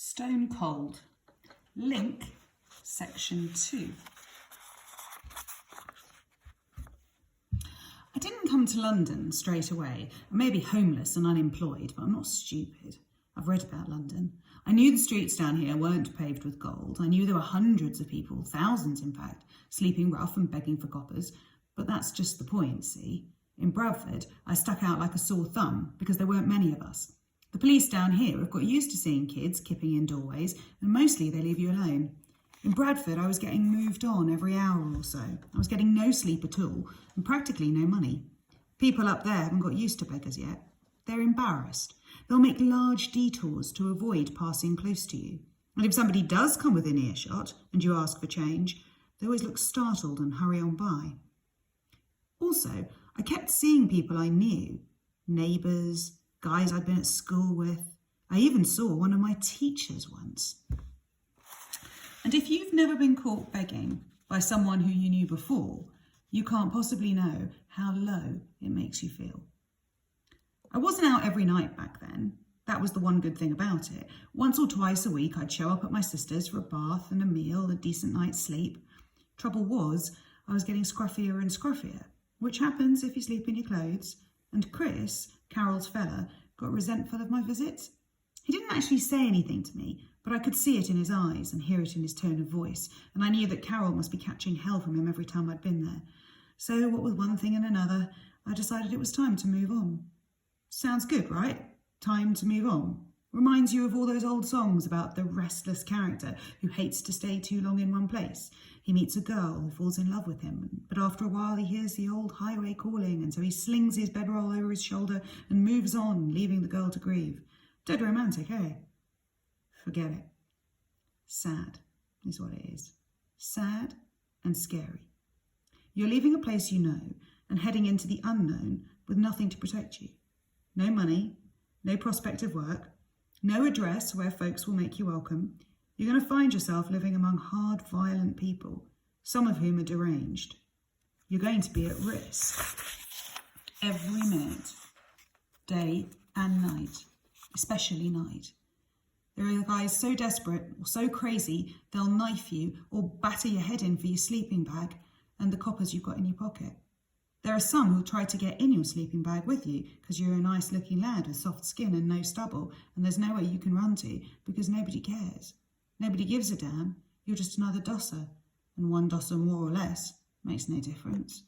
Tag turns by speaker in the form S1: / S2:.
S1: Stone Cold. Link, section 2. I didn't come to London straight away. I may be homeless and unemployed, but I'm not stupid. I've read about London. I knew the streets down here weren't paved with gold. I knew there were hundreds of people, thousands in fact, sleeping rough and begging for coppers. But that's just the point, see? In Bradford, I stuck out like a sore thumb because there weren't many of us. The police down here have got used to seeing kids kipping in doorways, and mostly they leave you alone. In Bradford, I was getting moved on every hour or so. I was getting no sleep at all, and practically no money. People up there haven't got used to beggars yet. They're embarrassed. They'll make large detours to avoid passing close to you. And if somebody does come within earshot and you ask for change, they always look startled and hurry on by. Also, I kept seeing people I knew, neighbours, guys I'd been at school with. I even saw one of my teachers once. And if you've never been caught begging by someone who you knew before, you can't possibly know how low it makes you feel. I wasn't out every night back then. That was the one good thing about it. Once or twice a week, I'd show up at my sister's for a bath and a meal, a decent night's sleep. Trouble was, I was getting scruffier and scruffier, which happens if you sleep in your clothes. And Chris, Carol's fella, got resentful of my visits. He didn't actually say anything to me, but I could see it in his eyes and hear it in his tone of voice, and I knew that Carol must be catching hell from him every time I'd been there. So what with one thing and another, I decided it was time to move on. Sounds good, right? Time to move on. Reminds you of all those old songs about the restless character who hates to stay too long in one place. He meets a girl who falls in love with him, but after a while he hears the old highway calling, and so he slings his bedroll over his shoulder and moves on, leaving the girl to grieve. Dead romantic, eh? Forget it. Sad is what it is. Sad and scary. You're leaving a place you know and heading into the unknown with nothing to protect you. No money, no prospect of work, no address where folks will make you welcome. You're going to find yourself living among hard, violent people, some of whom are deranged. You're going to be at risk every minute, day and night, especially night. There are guys so desperate or so crazy, they'll knife you or batter your head in for your sleeping bag and the coppers you've got in your pocket. There are some who'll try to get in your sleeping bag with you because you're a nice-looking lad with soft skin and no stubble, and there's nowhere you can run to because nobody cares. Nobody gives a damn. You're just another dosser, and one dosser more or less makes no difference.